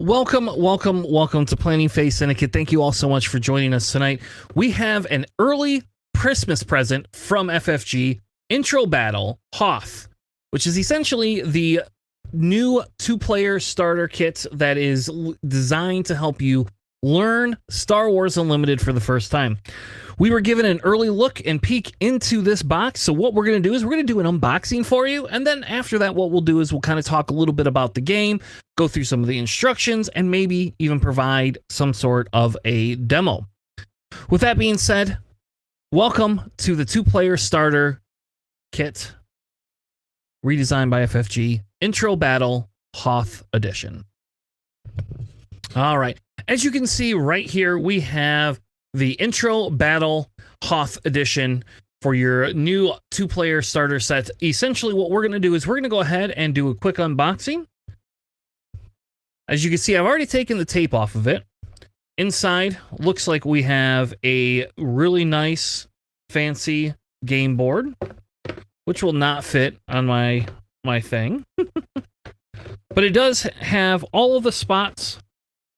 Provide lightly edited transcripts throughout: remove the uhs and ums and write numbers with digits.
Welcome to Planning Phase Syndicate. Thank you all so much for joining us tonight. We have an early Christmas present from FFG, Intro Battle Hoth, which is essentially the new two-player starter kit that is designed to help you learn Star Wars Unlimited for the first time. We were given an early look and peek into this box, so what we're going to do is we're going to do an unboxing for you, and then after that what we'll do is we'll kind of talk a little bit about the game, go through some of the instructions, and maybe even provide some sort of a demo. With that being said, welcome to the two-player starter kit redesigned by FFG, Intro Battle Hoth Edition. All right, as you can see right here, we have the Intro Battle Hoth Edition for your new two-player starter set. Essentially, what we're going to do is we're going to go ahead and do a quick unboxing. As you can see, I've already taken the tape off of it. Inside, looks like we have a really nice, fancy game board, which will not fit on my thing. But it does have all of the spots.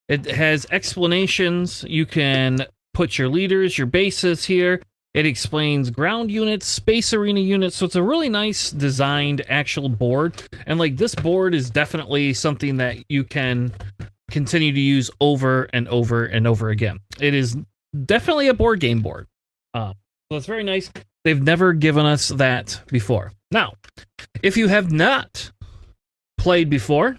It has explanations. You can put your leaders, your bases here. It explains ground units, space arena units. So it's a really nice designed actual board. And like this board is definitely something that you can continue to use over and over and over again. It is definitely a board game board. So it's very nice. They've never given us that before. Now, if you have not played before,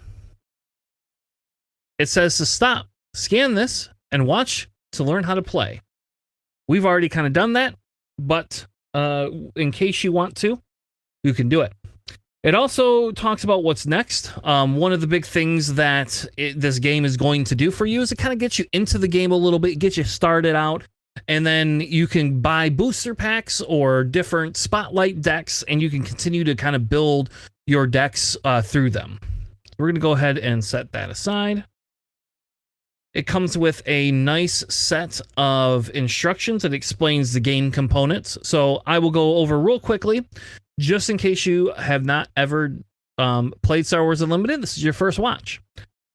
it says to stop, scan this, and watch to learn how to play. We've already kind of done that, but in case you want to, you can do it. It also talks about what's next. One of the big things that this game is going to do for you is it kind of gets you into the game a little bit, get you started out, and then you can buy booster packs or different spotlight decks, and you can continue to kind of build your decks through them. We're going to go ahead and set that aside. It comes with a nice set of instructions that explains the game components. So I will go over real quickly, just in case you have not ever played Star Wars Unlimited. This is your first watch.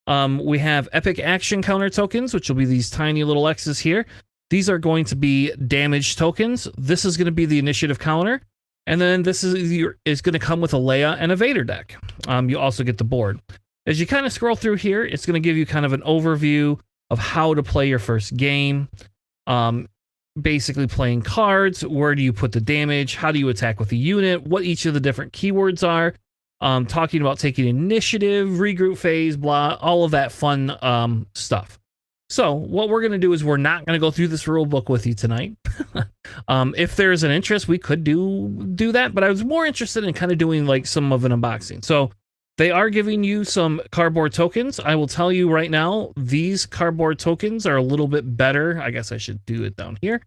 We have epic action counter tokens, which will be these tiny little X's here. These are going to be damage tokens. This is going to be the initiative counter. And then this is going to come with a Leia and a Vader deck. You also get the board. As you kind of scroll through here, it's going to give you kind of an overview of how to play your first game, basically playing cards, where do you put the damage, how do you attack with the unit, what each of the different keywords are, talking about taking initiative, regroup phase, blah, all of that fun stuff. So what we're going to do is we're not going to go through this rule book with you tonight. If there's an interest, we could do that, but I was more interested in kind of doing like some of an unboxing. So they are giving you some cardboard tokens. I will tell you right now, these cardboard tokens are a little bit better. I guess I should do it down here.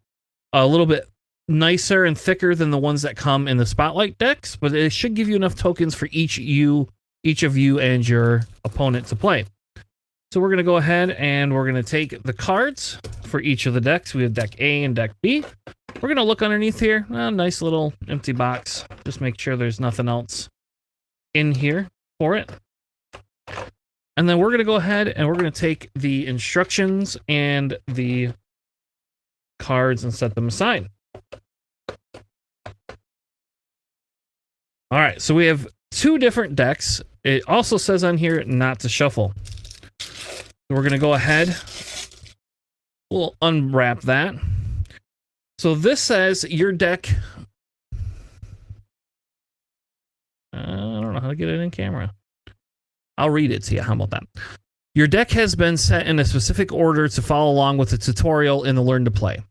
A little bit nicer and thicker than the ones that come in the Spotlight decks, but it should give you enough tokens for each of you and your opponent to play. So we're going to go ahead and we're going to take the cards for each of the decks. We have deck A and deck B. We're going to look underneath here. A nice little empty box. Just make sure there's nothing else in here for it. And then we're going to go ahead and we're going to take the instructions and the cards and set them aside. All right, so we have two different decks. It also says on here not to shuffle. We're going to go ahead. We'll unwrap that. So this says your deck. I don't know how to get it in camera. I'll read it to you. How about that? Your deck has been set in a specific order to follow along with the tutorial in the Learn to Play.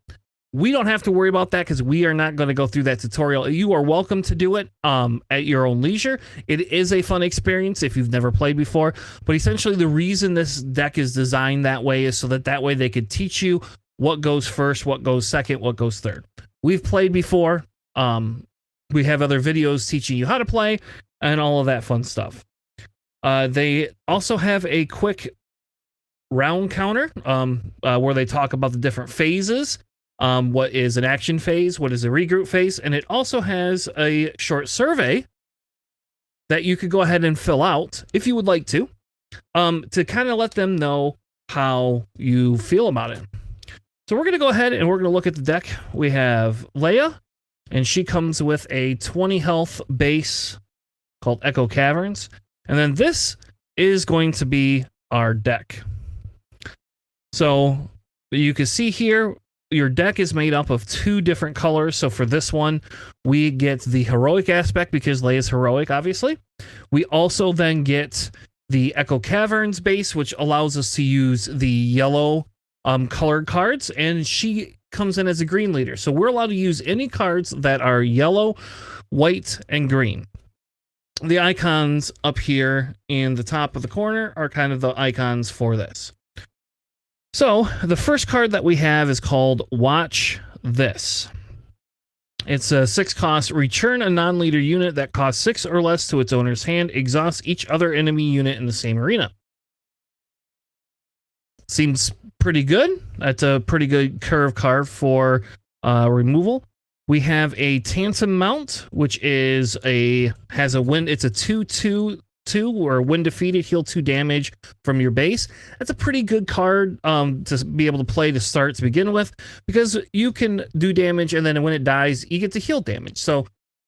We don't have to worry about that because we are not going to go through that tutorial. You are welcome to do it at your own leisure. It is a fun experience if you've never played before. But essentially, the reason this deck is designed that way is so that way they could teach you what goes first, what goes second, what goes third. We've played before. We have other videos teaching you how to play and all of that fun stuff. They also have a quick round counter where they talk about the different phases. What is an action phase? What is a regroup phase? And it also has a short survey that you could go ahead and fill out if you would like to. to kind of let them know how you feel about it. So we're going to go ahead and we're going to look at the deck. We have Leia, and she comes with a 20 health base called Echo Caverns. And then this is going to be our deck. So you can see here, your deck is made up of 2 different colors. So for this one, we get the heroic aspect because Leia's heroic, obviously. We also then get the Echo Caverns base, which allows us to use the yellow colored cards, and she comes in as a green leader. So we're allowed to use any cards that are yellow, white, and green. The icons up here in the top of the corner are kind of the icons for this. So the first card that we have is called Watch This. It's a 6 cost. Return a non-leader unit that costs 6 or less to its owner's hand. Exhaust each other enemy unit in the same arena. Seems pretty good. That's a pretty good curve card for removal. We have a Tantum Mount, which is has a win. It's a 2/2/2 where when defeated, heal 2 damage from your base. That's a pretty good card to be able to play to start to begin with, because you can do damage and then when it dies, you get to heal damage. So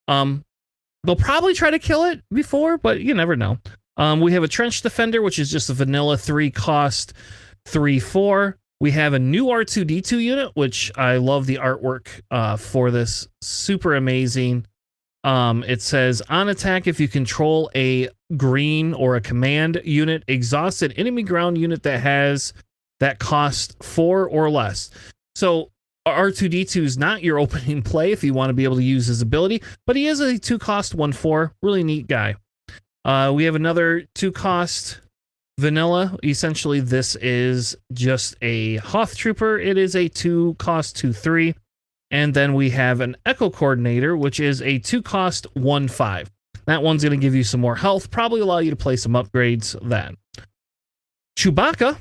they'll probably try to kill it before, but you never know. We have a Trench Defender, which is just a vanilla 3 cost 3/4. We have a new R2-D2 unit, which I love the artwork for this. Super amazing. It says, on attack, if you control a green or a command unit, exhaust an enemy ground unit that costs 4 or less. So R2-D2 is not your opening play if you want to be able to use his ability, but he is a 2 cost 1/4. Really neat guy. We have another 2 cost vanilla. Essentially, this is just a Hoth Trooper. It is a 2 cost 2/3. And then we have an Echo Coordinator, which is a 2 cost 1/5. That one's going to give you some more health, probably allow you to play some upgrades then. Chewbacca,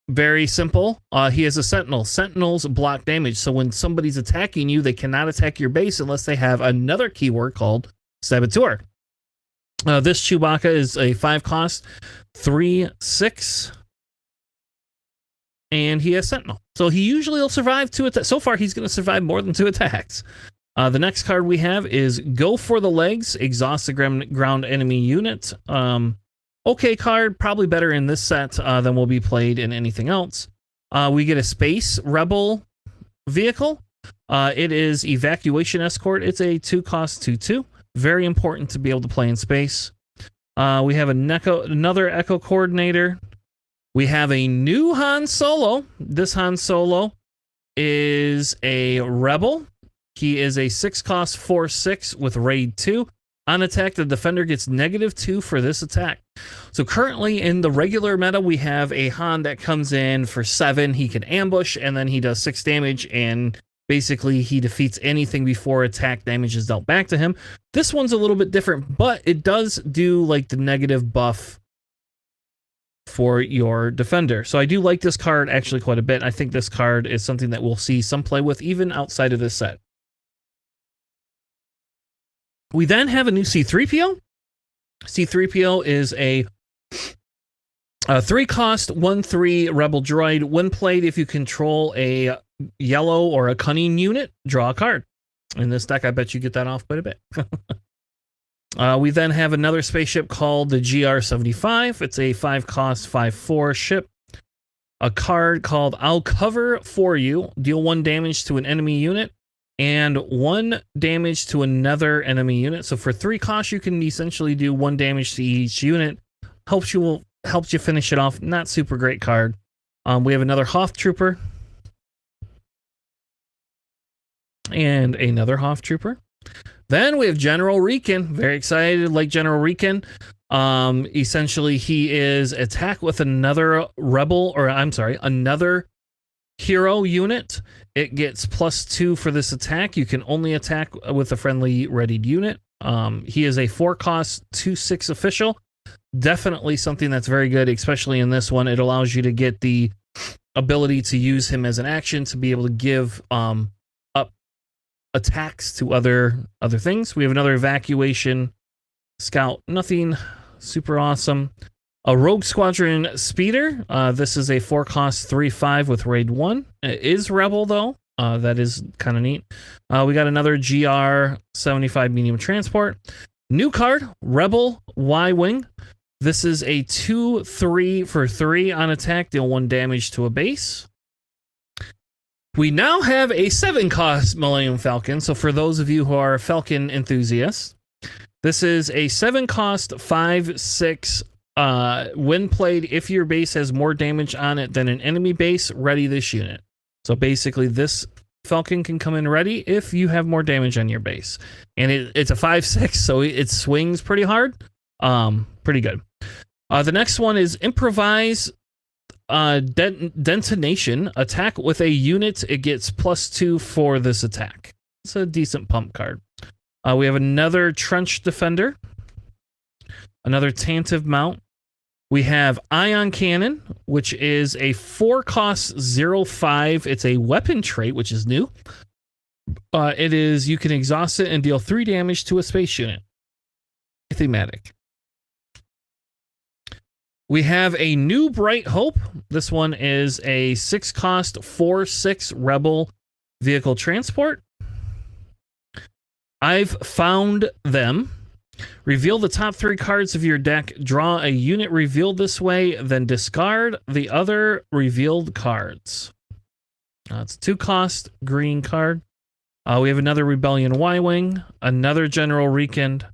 very simple. He is a Sentinel. Sentinels block damage. So when somebody's attacking you, they cannot attack your base unless they have another keyword called Saboteur. This Chewbacca is a 5 cost 3/6. And he has Sentinel. So he usually will survive 2 attacks. So far, he's going to survive more than 2 attacks. The next card we have is Go for the Legs. Exhaust the ground enemy unit. Okay card. Probably better in this set than will be played in anything else. We get a Space Rebel vehicle. It is Evacuation Escort. It's a 2 cost 2/2. Very important to be able to play in space. We have another Echo Coordinator. We have a new Han Solo. This Han Solo is a Rebel. He is a 6 cost 4/6 with Raid 2. On attack, the defender gets -2 for this attack. So currently in the regular meta, we have a Han that comes in for 7. He can ambush, and then he does 6 damage, and basically he defeats anything before attack damage is dealt back to him. This one's a little bit different, but it does do like the negative buff for your defender. So I do like this card actually quite a bit. I think this card is something that we'll see some play with even outside of this set. We then have a new C-3PO. C-3PO is a 3 cost 1/3 Rebel droid. When played, if you control a yellow or a cunning unit, draw a card. In this deck, I bet you get that off quite a bit. We then have another spaceship called the GR-75. It's a 5 cost 5/4 ship. A card called I'll Cover For You. Deal 1 damage to an enemy unit and 1 damage to another enemy unit. So for 3 costs, you can essentially do 1 damage to each unit. Helps you finish it off. Not super great card. We have another Hoth Trooper. And another Hoth Trooper. Then we have General Reekin. Very excited, like General Reekin. Essentially, he is attack with another another hero unit. It gets +2 for this attack. You can only attack with a friendly readied unit. He is a 4 cost 2/6 official. Definitely something that's very good, especially in this one. It allows you to get the ability to use him as an action to be able to give up attacks to other things. We have another Evacuation Scout. Nothing super awesome. A Rogue Squadron Speeder. This is a 4-cost 3/5 with Raid 1. It is Rebel, though. That is kind of neat. We got another GR 75 medium transport. New card, Rebel Y-Wing. This is a 2/3 for 3 on attack. Deal 1 damage to a base. We now have a 7-cost Millennium Falcon. So for those of you who are Falcon enthusiasts, this is a 7-cost 5/6 when played. If your base has more damage on it than an enemy base, ready this unit. So basically, this Falcon can come in ready if you have more damage on your base. And it's a 5/6, so it swings pretty hard. Pretty good. The next one is Improvise Detonation. Attack with a unit. It gets +2 for this attack. It's a decent pump card. We have another Trench Defender. Another Tantive Mount. We have Ion Cannon, which is a 4-cost 0/5. It's a weapon trait, which is new. It is, you can exhaust it and deal 3 damage to a space unit. Thematic. We have a new Bright Hope. This one is a 6-cost 4/6 Rebel vehicle transport. I've found them. Reveal the top 3 cards of your deck. Draw a unit revealed this way, then discard the other revealed cards. It's a 2-cost green card. We have another Rebellion Y-Wing, another General Rekindled,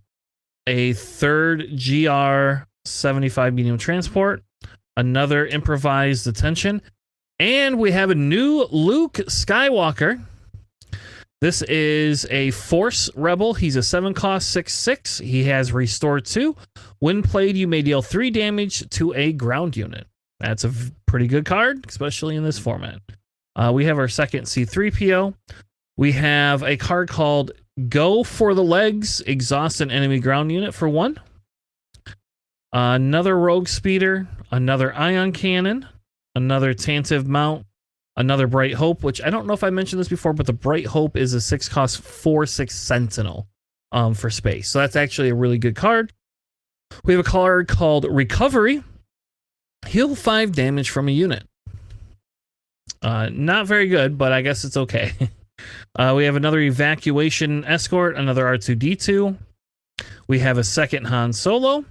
a 3rd GR 75 medium transport, another Improvised Detention, and we have a new Luke Skywalker. This is a Force Rebel. He's a 7-cost 6/6. He has Restore 2. When played, you may deal 3 damage to a ground unit. That's a pretty good card, especially in this format. We have our second C-3PO. We have a card called Go for the Legs. Exhaust an enemy ground unit for 1. Another Rogue Speeder. Another Ion Cannon. Another Tantive Mount. Another Bright Hope, which I don't know if I mentioned this before, but the Bright Hope is a 6-cost 4/6 Sentinel for space. So that's actually a really good card. We have a card called Recovery. Heal 5 damage from a unit. Not very good, but I guess it's okay. We have another Evacuation Escort, another R2-D2. We have a second Han Solo.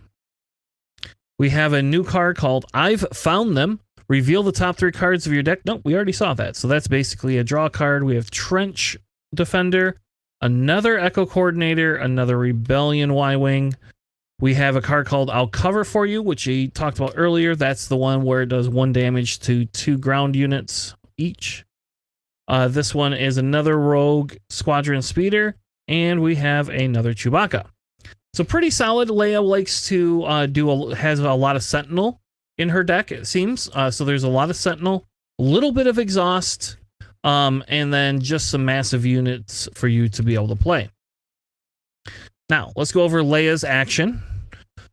We have a new card called I've Found Them. Reveal the top 3 cards of your deck. Nope, we already saw that. So that's basically a draw card. We have Trench Defender, another Echo Coordinator, another Rebellion Y-Wing. We have a card called I'll Cover For You, which we talked about earlier. That's the one where it does 1 damage to 2 ground units each. This one is another Rogue Squadron Speeder, and we have another Chewbacca. So pretty solid. Leia likes to has a lot of Sentinel in her deck, it seems. So there's a lot of Sentinel, a little bit of Exhaust, and then just some massive units for you to be able to play. Now, let's go over Leia's action.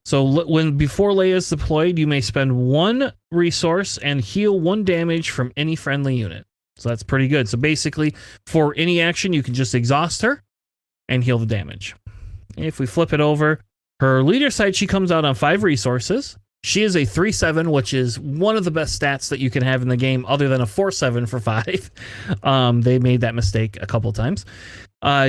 So before Leia's deployed, you may spend 1 resource and heal 1 damage from any friendly unit. So that's pretty good. So basically, for any action, you can just exhaust her and heal the damage. If we flip it over, her leader side, she comes out on 5 resources. She is a 3/7, which is one of the best stats that you can have in the game, other than a 4/7 for 5. They made that mistake a couple times.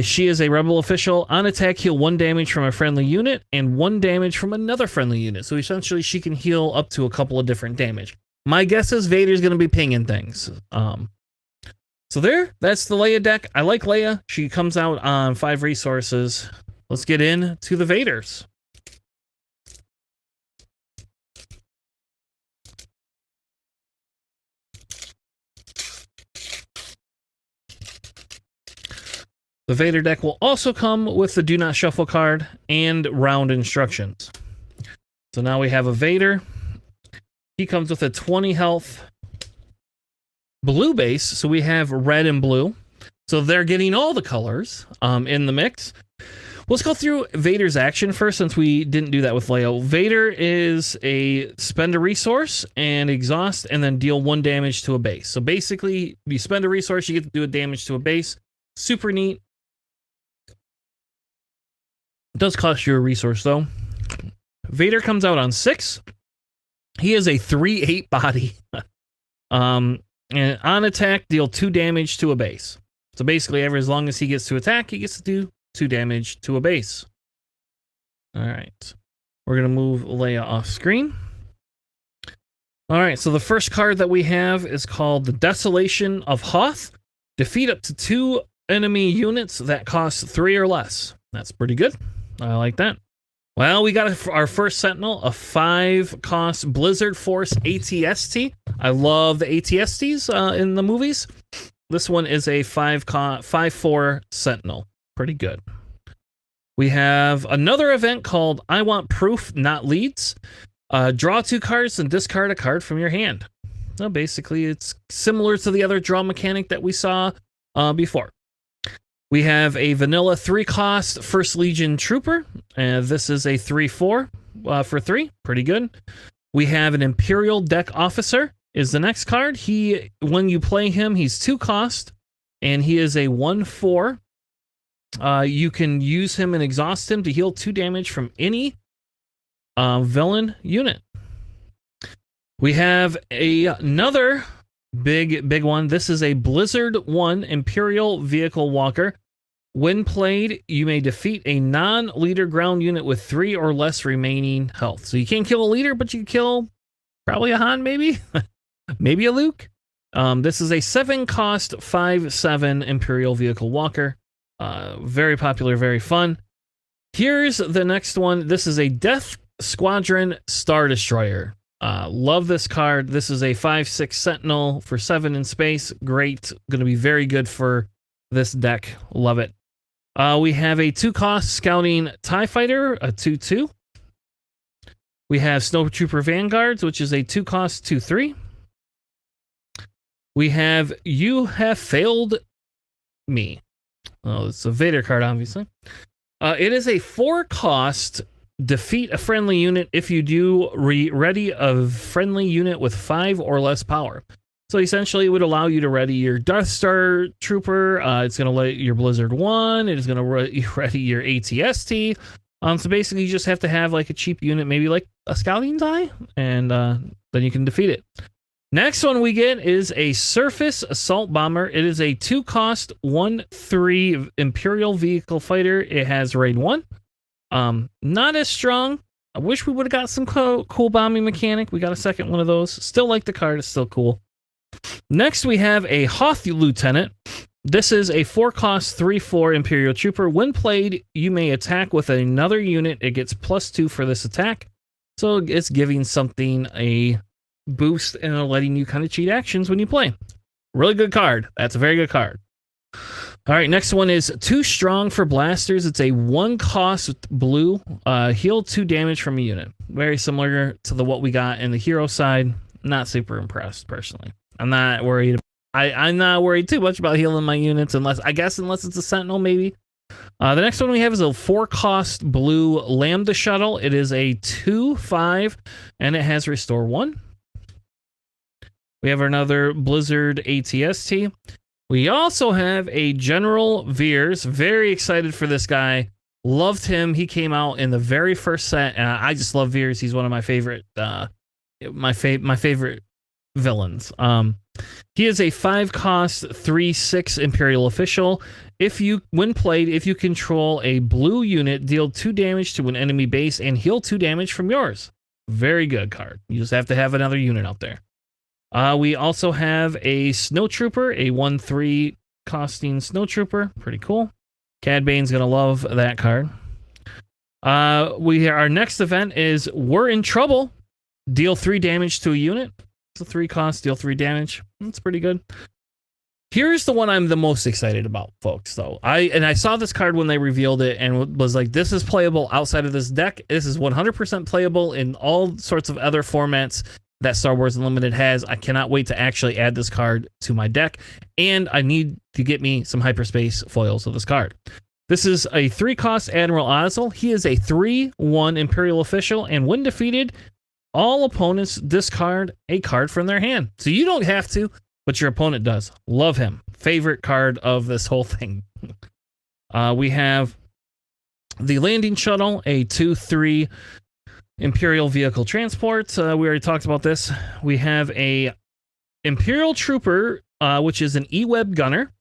She is a Rebel official. On attack, heal 1 damage from a friendly unit and 1 damage from another friendly unit. So essentially, she can heal up to a couple of different damage. My guess is Vader's going to be pinging things. So that's the Leia deck. I like Leia. She comes out on 5 resources. Let's get into the Vaders. The Vader deck will also come with the Do Not Shuffle card and round instructions. So now we have a Vader. He comes with a 20 health blue base. So we have red and blue. So they're getting all the colors in the mix. Let's go through Vader's action first, since we didn't do that with Leia. Vader is a spend a resource and exhaust, and then deal 1 damage to a base. So basically, you spend a resource, you get to do a damage to a base. Super neat. It does cost you a resource, though. Vader comes out on 6. He is a 3/8 body. And on attack, deal 2 damage to a base. So basically, as long as he gets to attack, he gets to do 2 damage to a base. All right. We're going to move Leia off screen. All right, so the first card that we have is called the Desolation of Hoth. Defeat up to 2 enemy units that cost 3 or less. That's pretty good. I like that. Well, we got our first Sentinel, a 5-cost Blizzard Force ATST. I love the ATSTs in the movies. This one is a 5/4 Sentinel. Pretty good. We have another event called I Want Proof, Not Leads. Draw 2 cards and discard a card from your hand. So basically, it's similar to the other draw mechanic that we saw before. We have a vanilla 3-cost First Legion Trooper. This is a 3/4 for 3. Pretty good. We have an Imperial Deck Officer is the next card. When you play him, he's 2-cost, and he is a 1/4. You can use him and exhaust him to heal 2 damage from any villain unit. We have another big one. This is a Blizzard 1 Imperial Vehicle Walker. When played, you may defeat a non-leader ground unit with 3 or less remaining health. So you can't kill a leader, but you can kill probably a Han, maybe? Maybe a Luke. This is a 7-cost 5/7 Imperial Vehicle Walker. Very popular, very fun. Here's the next one. This is a Death Squadron Star Destroyer. Love this card. This is a 5/6 Sentinel for 7 in space. Great. Going to be very good for this deck. Love it. We have a 2-cost Scouting TIE Fighter, a 2/2. We have Snowtrooper Vanguards, which is a 2-cost 2/3. We have You Have Failed Me. Oh, it's a Vader card, obviously. It is a 4-cost defeat a friendly unit if you do ready a friendly unit with 5 or less power. So essentially, it would allow you to ready your Death Star Trooper. It's going to let your Blizzard 1. It is going to ready your ATST. So basically, you just have to have like a cheap unit, maybe like a Scouting TIE, and then you can defeat it. Next one we get is a Surface Assault Bomber. It is a 2-cost 1/3 Imperial Vehicle Fighter. It has Raid 1. Not as strong. I wish we would have got some cool bombing mechanic. We got a second one of those. Still like the card. It's still cool. Next, we have a Hoth Lieutenant. This is a 4-cost 3/4 Imperial Trooper. When played, you may attack with another unit. It gets +2 for this attack. So it's giving something a boost and letting you kind of cheat actions when you play. Really good card. That's a very good card. All right, next one is Too Strong for Blasters. It's a 1-cost blue. Heal 2 damage from a unit. Very similar to what we got in the hero side. Not super impressed, personally. I'm not worried. I'm not worried too much about healing my units unless it's a Sentinel, maybe. The next one we have is a 4-cost blue Lambda Shuttle. It is a 2/5, and it has Restore 1. We have another Blizzard ATST. We also have a General Veers. Very excited for this guy. Loved him. He came out in the very first set. I just love Veers. He's one of my favorite, my favorite villains. He is a 5-cost 3/6 Imperial Official. When played, if you control a blue unit, deal 2 damage to an enemy base and heal 2 damage from yours. Very good card. You just have to have another unit out there. We also have a Snowtrooper, a 1/3 costing Snowtrooper. Pretty cool. Cad Bane's going to love that card. Our next event is We're in Trouble. Deal 3 damage to a unit. It's a 3-cost, deal 3 damage. That's pretty good. Here's the one I'm the most excited about, folks, though. I saw this card when they revealed it and was like, this is playable outside of this deck. This is 100% playable in all sorts of other formats that Star Wars Unlimited has. I cannot wait to actually add this card to my deck, and I need to get me some hyperspace foils of this card. This is a 3-cost Admiral Ozzel. He is a 3/1 Imperial Official, and when defeated, all opponents discard a card from their hand. So you don't have to, but your opponent does. Love him. Favorite card of this whole thing. We have the Landing Shuttle, a 2/3 Imperial vehicle transport. We already talked about this. We have a Imperial Trooper, which is an E-Web gunner.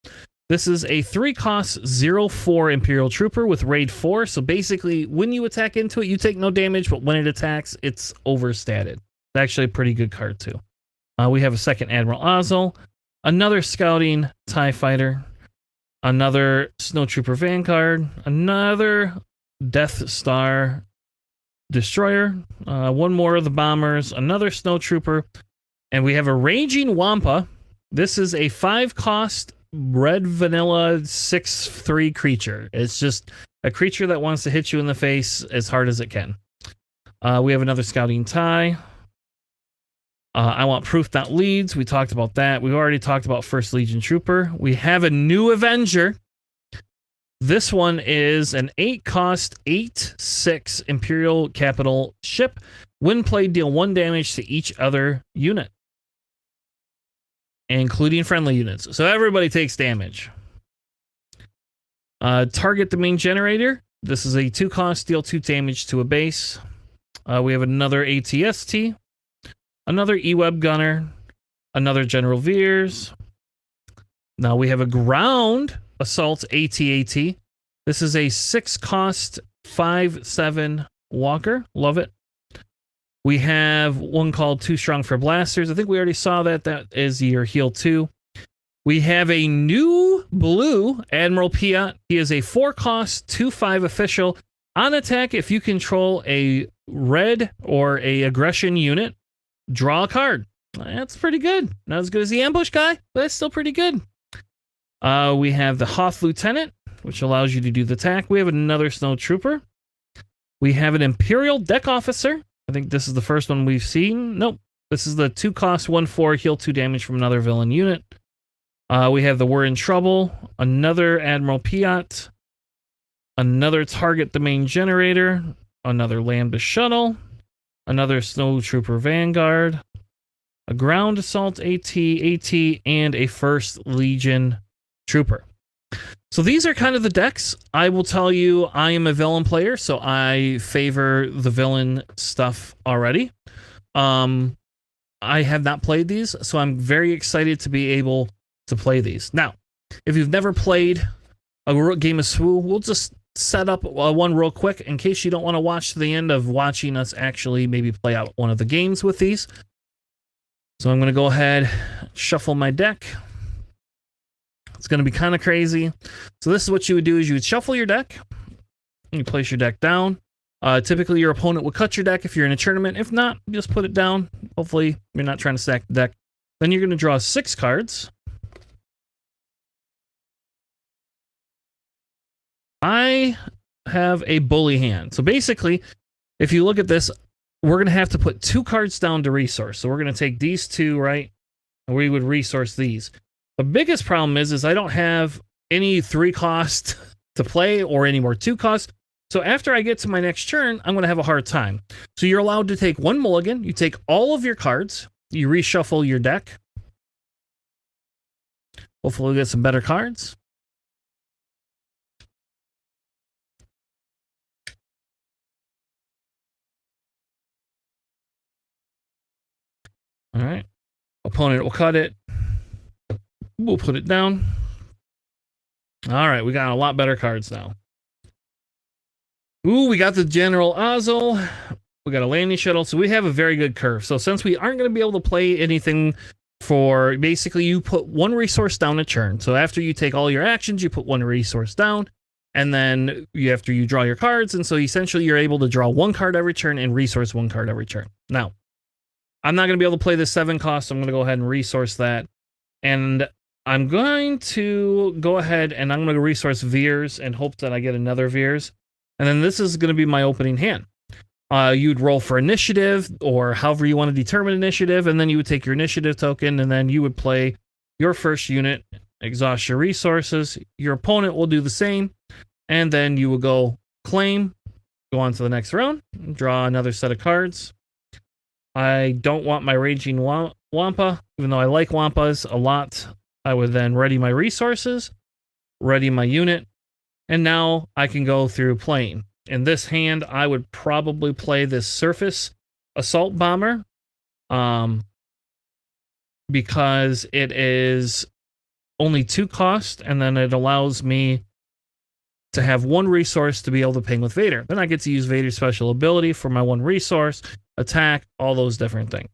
This is a 3-cost 0-4 Imperial Trooper with raid 4. So basically, when you attack into it, you take no damage, but when it attacks, it's overstated. It's actually a pretty good card, too. We have a second Admiral Ozzel, another Scouting TIE Fighter, another Snowtrooper Vanguard, another Death Star Destroyer, one more of the Bombers, another Snowtrooper, and we have a Raging Wampa. This is a 5-cost red vanilla 6/3 creature. It's just a creature that wants to hit you in the face as hard as it can. We have another Scouting TIE. I want proof that leads. We talked about that. We've already talked about First Legion Trooper. We have a new Avenger. This one is an 8-cost 8/6 Imperial Capital ship. When played, deal 1 damage to each other unit, including friendly units. So everybody takes damage. Target the main generator. This is a 2-cost, deal 2 damage to a base. We have another ATST, another E-Web gunner, another General Veers. Now we have a ground assault AT-AT. This is a 6-cost 5/7 walker. Love it. We have one called Too Strong for Blasters. I think we already saw that. That is your heal 2. We have a new blue Admiral Piat. He is a 4-cost 2/5 official. On attack, if you control a red or a aggression unit, draw a card. That's pretty good. Not as good as the ambush guy, but it's still pretty good. We have the Hoth Lieutenant, which allows you to do the attack. We have another Snow Trooper. We have an Imperial Deck Officer. I think this is the first one we've seen. Nope. This is the 2-cost 1/4, heal 2 damage from another villain unit. We have the We're in Trouble, another Admiral Piat, another Target the Main Generator, another Lambda Shuttle, another Snow Trooper Vanguard, a Ground Assault AT-AT, and a First Legion Trooper. So these are kind of the decks. I will tell you, I am a villain player, so I favor the villain stuff already. I have not played these, so I'm very excited to be able to play these. Now, if you've never played a game of SWU, we'll just set up one real quick in case you don't want to watch to the end of watching us actually maybe play out one of the games with these. So I'm going to go ahead, shuffle my deck. It's going to be kind of crazy. So this is what you would do: is you would shuffle your deck. You place your deck down. Typically, your opponent would cut your deck if you're in a tournament. If not, just put it down. Hopefully, you're not trying to stack the deck. Then you're going to draw 6 cards. I have a bully hand. So basically, if you look at this, we're going to have to put 2 cards down to resource. So we're going to take these 2, right? And we would resource these. The biggest problem is I don't have any 3-cost to play or any more 2-cost. So after I get to my next turn, I'm going to have a hard time. So you're allowed to take 1 mulligan. You take all of your cards. You reshuffle your deck. Hopefully we'll get some better cards. All right. Opponent will cut it. We'll put it down. All right, we got a lot better cards now. Ooh, we got the General Ozzel. We got a landing shuttle, so we have a very good curve. So since we aren't going to be able to play anything for, basically you put 1 resource down a turn. So after you take all your actions, you put 1 resource down, and then after you draw your cards, and so essentially you're able to draw 1 card every turn and resource 1 card every turn. Now, I'm not going to be able to play this 7-cost, so I'm going to go ahead and resource that. And I'm going to go ahead and I'm going to resource Veers and hope that I get another Veers. And then this is going to be my opening hand. You'd roll for initiative or however you want to determine initiative. And then you would take your initiative token and then you would play your first unit, exhaust your resources. Your opponent will do the same. And then you will go claim, go on to the next round, draw another set of cards. I don't want my Raging Wampa, even though I like Wampas a lot. I would then ready my resources, ready my unit, and now I can go through playing. In this hand, I would probably play this surface assault bomber, because it is only 2 cost, and then it allows me to have 1 resource to be able to ping with Vader. Then I get to use Vader's special ability for my 1 resource, attack, all those different things.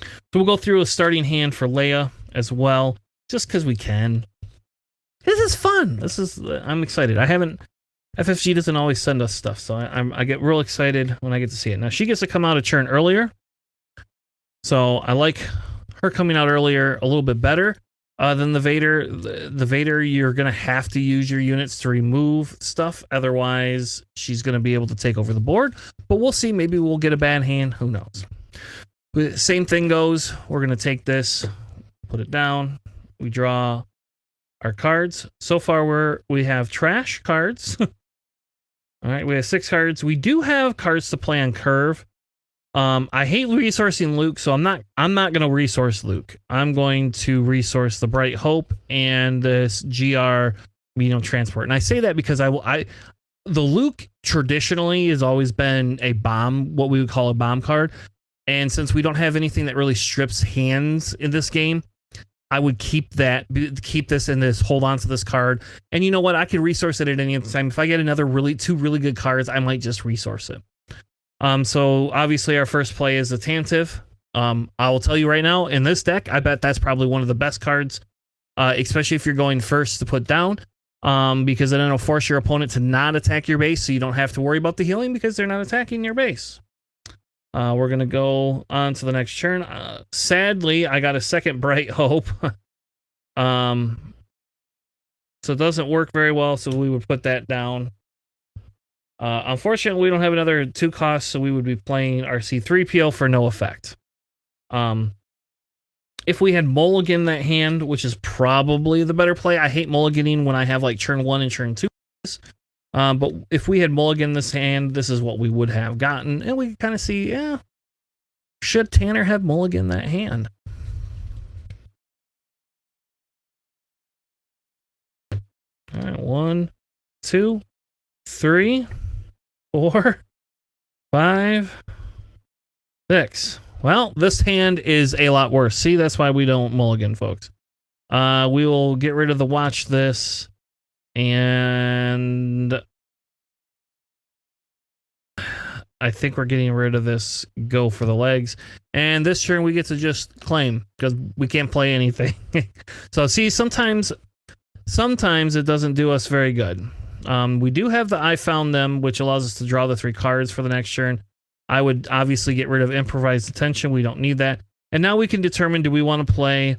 So we'll go through a starting hand for Leia as well, just because we can. This is fun. I'm excited. FFG doesn't always send us stuff, so I get real excited when I get to see it. Now, she gets to come out a turn earlier, so I like her coming out earlier a little bit better than the Vader. The Vader, you're going to have to use your units to remove stuff, otherwise she's going to be able to take over the board, but we'll see. Maybe we'll get a bad hand. Who knows? But same thing goes. We're going to take this, put it down, we draw our cards. So far, we have trash cards. All right, we have 6 cards. We do have cards to play on curve. I hate resourcing Luke, so I'm not going to resource Luke. I'm going to resource the Bright Hope and this GR, transport. And I say that because the Luke traditionally has always been a bomb, what we would call a bomb card. And since we don't have anything that really strips hands in this game, I would keep this in this, hold on to this card. And you know what? I can resource it at any time. If I get another 2 really good cards, I might just resource it. So obviously our first play is a Tantive. I will tell you right now, in this deck, I bet that's probably one of the best cards, especially if you're going first to put down, because then it'll force your opponent to not attack your base, so you don't have to worry about the healing because they're not attacking your base. We're going to go on to the next turn. Sadly, I got a second Bright Hope. So it doesn't work very well, so we would put that down. Unfortunately, we don't have another 2 costs, so we would be playing our C3PO for no effect. If we had mulligan that hand, which is probably the better play. I hate mulliganing when I have like turn 1 and turn 2. But if we had mulligan this hand, this is what we would have gotten. And we can kind of see, should Tanner have mulligan that hand? All right, 1, 2, 3, 4, 5, 6. Well, this hand is a lot worse. See, that's why we don't mulligan, folks. We will get rid of the watch this. And I think we're getting rid of this go for the legs. And this turn we get to just claim because we can't play anything. So see, sometimes it doesn't do us very good. We do have the I Found Them, which allows us to draw the 3 cards for the next turn. I would obviously get rid of Improvised Attention. We don't need that. And now we can determine, do we want to play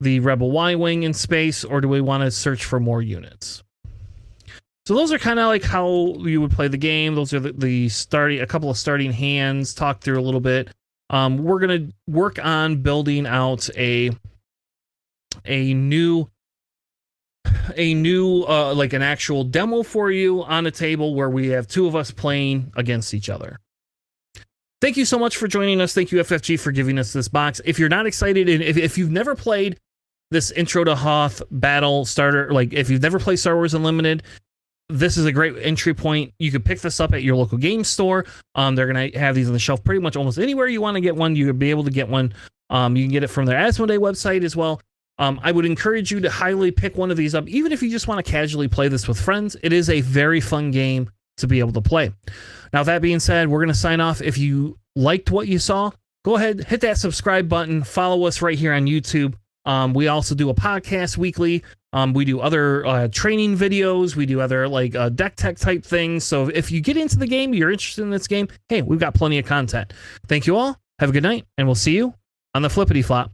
the Rebel Y-Wing in space, or do we want to search for more units? So those are kind of like how you would play the game. Those are a couple of starting hands, talk through a little bit. We're going to work on building out a new like an actual demo for you on a table where we have 2 of us playing against each other. Thank you so much for joining us. Thank you, FFG, for giving us this box. If you're not excited, and if you've never played this Intro to Hoth battle starter, like if you've never played Star Wars Unlimited, this is a great entry point. You could pick this up at your local game store. They're going to have these on the shelf pretty much almost anywhere you want to get one. You'll be able to get one. You can get it from their Asmodee website as well. I would encourage you to highly pick one of these up, even if you just want to casually play this with friends. It is a very fun game to be able to play. Now, that being said, we're going to sign off. If you liked what you saw, go ahead, hit that subscribe button. Follow us right here on YouTube. We also do a podcast weekly. We do other training videos. We do other deck tech type things. So if you get into the game, you're interested in this game, hey, we've got plenty of content. Thank you all. Have a good night, and we'll see you on the flippity flop.